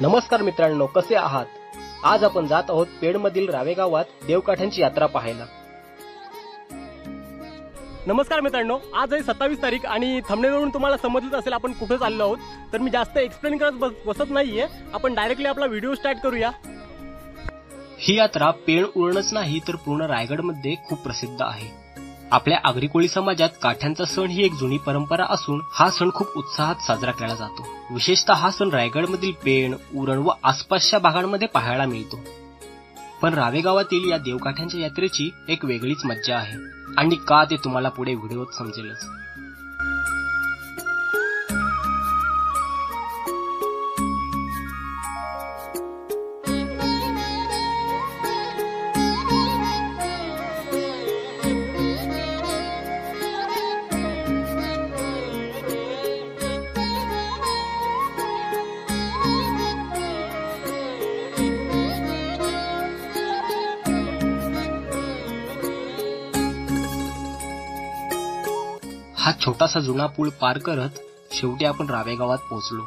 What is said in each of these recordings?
नमस्कार मित्रांनो, कसे आहात? आज आपण जात आहोत पेडमधील रावे गावात देवकाठ्यांची यात्रा पाहायला। नमस्कार मित्रांनो, आज आहे 27 तारीख आणि थंबनेलवरून तुम्हाला समजलं असेल आपण कुठे चाललो आहोत। तर मी जास्त एक्सप्लेन करत बसत नाहीये, आपण डायरेक्टली आपला व्हिडिओ स्टार्ट करूया। ही यात्रा पेड उरणच नाही तर पूर्ण रायगडमध्ये खूप प्रसिद्ध आहे। आपल्या आगरी कोळी समाजात काठ्यांचा सण ही एक जुनी परंपरा असून हा सण खूप उत्साहात साजरा केला जातो। विशेषतः हा सण रायगडमधील पेण, उरण व आसपासच्या भागांमध्ये पाहायला मिळतो। पण रावे गावातील या देवकाठ्यांच्या यात्रेची एक वेगळीच मज्जा आहे आणि का ते तुम्हाला पुढे व्हिडिओत समजेलच। हा छोटासा जुना पूल पार करत शेवटी आपण रावे गावात पोहोचलो।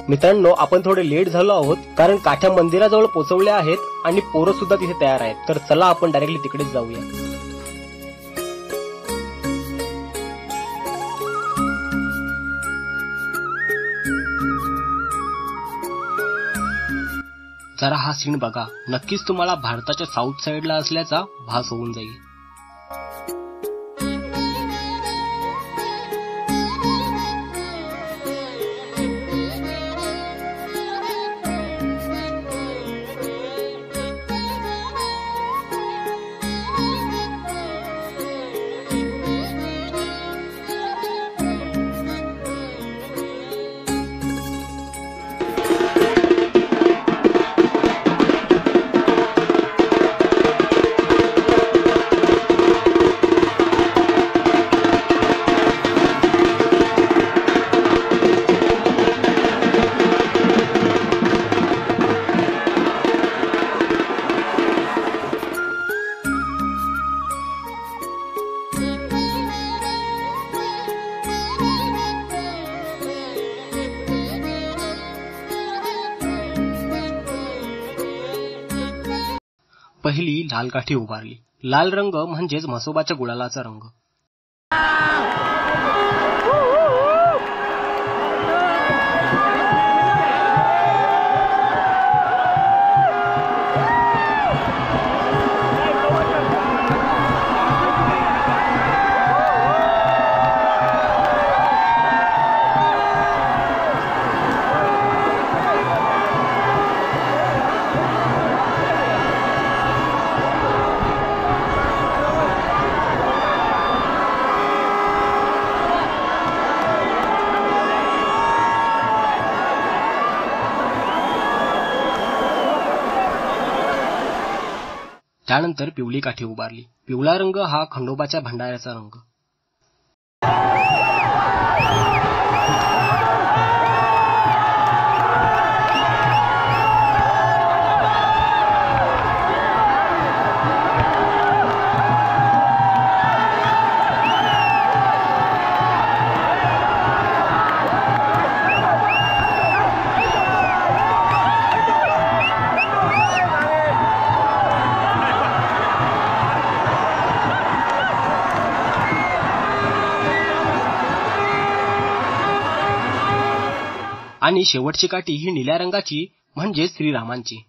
मित्रांनो, आपण थोडे लेट झालो आहोत कारण काठ्या मंदिराजवळ पोहोचवले आहेत आणि पोरं सुद्धा तिथे तयार आहेत। तर चला आपण डायरेक्टली तिकडेच जाऊया। जरा हा सीन बघा, नक्कीच तुम्हाला भारताच्या साऊथ साइडला असल्याचा भास होऊन जाईल। पहिली लाल काठी उभारली। लाल रंग म्हणजेच म्हसोबाच्या गुलालाचा रंग। त्यानंतर पिवळी काठी उभारली। पिवळा रंग हा खंडोबाच्या भंडाऱ्याचा रंग। आणि शेवटची काठी ही निळ्या रंगाची म्हणजे श्रीरामांची।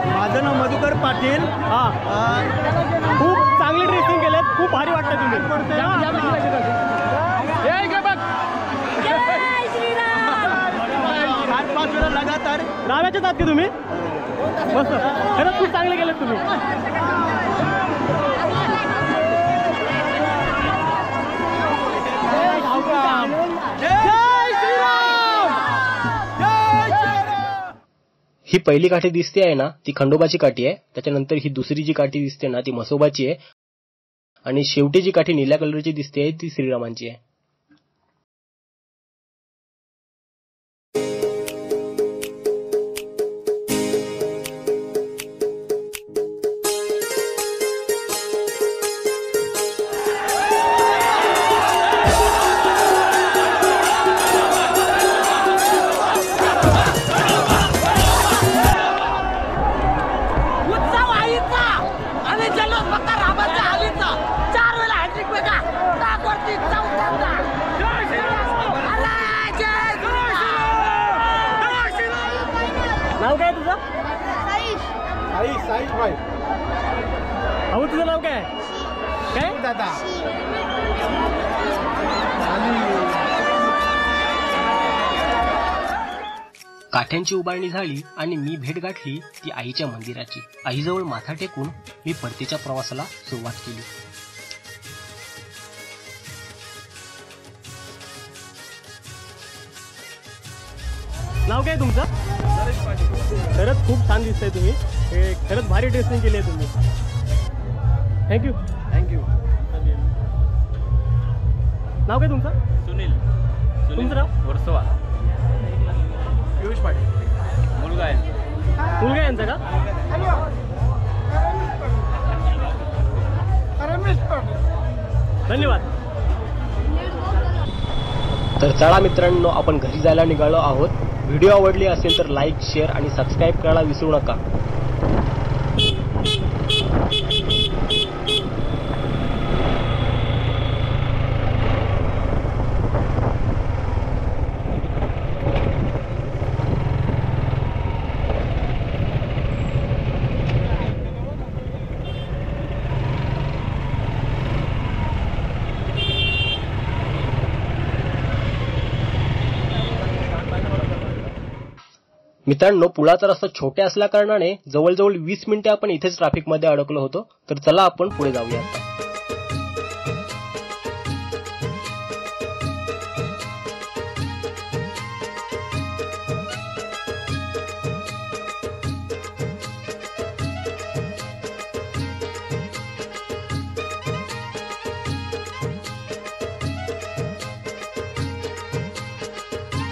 माझं नाव मधुकर पाटील. हा, खूप चांगली ड्रेसिंग केलेत, खूप भारी वाटतं तुम्ही. पाच वेळा लगातार राव्याच्याच आहात की तुम्ही? मस्त, खरंच खूप चांगले केलेत तुम्ही. ही पहिली काठी दिसते आहे ना, ती खंडोबाची काठी आहे. त्याच्यानंतर ही दुसरी जी काठी दिसते ना, ती म्हसोबाची आहे. आणि शेवटी जी काठी निळ्या कलरची दिसते आहे, ती श्रीरामांची आहे. नाव काय तुझं? साईश भाई. अहो, तुझं नाव काय? काय दादा काठ्यांची उभारणी झाली आणि मी भेट गाठली ती आईच्या मंदिराची. आईजवळ माथा टेकून मी परतीच्या प्रवासाला सुरुवात केली. नाव काय तुमचं? खरंच खूप छान दिसतंय तुम्ही. खरंच भारी ड्रेसिंग केली आहे तुम्ही. थँक्यू. थँक्यू. नाव काय तुमचं? सुनील. तुमचं नाव? वर्सोवा. पियुष पाटील. मुलगा आहे. मुलगा यांचा का? धन्यवाद. तर चला मित्रांनो, आपण घरी जायला निघालो आहोत. व्हिडिओ आवडली असेल तर लाईक, शेअर आणि सबस्क्राईब करायला विसरू नका. मित्रांनो, पुलाचा रस्ता छोट्या असल्या कारणाने जवळजवळ 20 मिनिटे आपण इथेच ट्रॅफिकमध्ये अडकलो होतो. तर चला आपण पुढे जाऊया.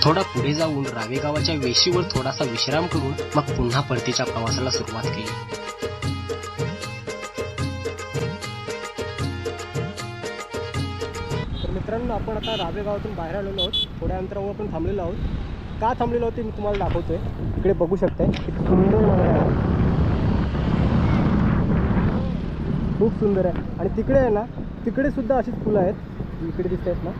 थोडा पुढे जाऊन रावे गावाच्या वेशीवर थोडासा विश्राम करून मग पुन्हा परतीच्या प्रवासाला सुरुवात केली. तर मित्रांनो, आपण आता रावे गावातून बाहेर आलेलो आहोत. थोड्या अंतरावर आपण थांबलेलो आहोत. का थांबलेलो आहोत ते मी तुम्हाला दाखवतोय. इकडे बघू शकताय, किती सुंदर नजारा आहे. खूप सुंदर आहे. आणि तिकडे आहे ना, तिकडे सुद्धा अशीच फुलं आहेत, इकडे दिसत आहेत ना.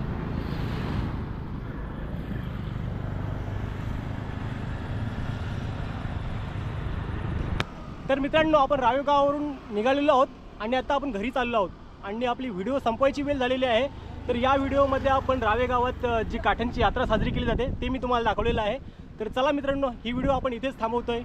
तर मित्रांनो, आपण रावे गावावरून निघालेलो आहोत आणि आता आपण घरी चाललो आहोत आणि आपली व्हिडिओ संपवायची वेळ झालेली आहे. तर या व्हिडिओमध्ये आपण रावे गावात जी काठ्यांची यात्रा साजरी केली जाते ते मी तुम्हाला दाखवलेलं आहे. तर चला मित्रांनो, ही व्हिडिओ आपण इथेच थांबवतोय.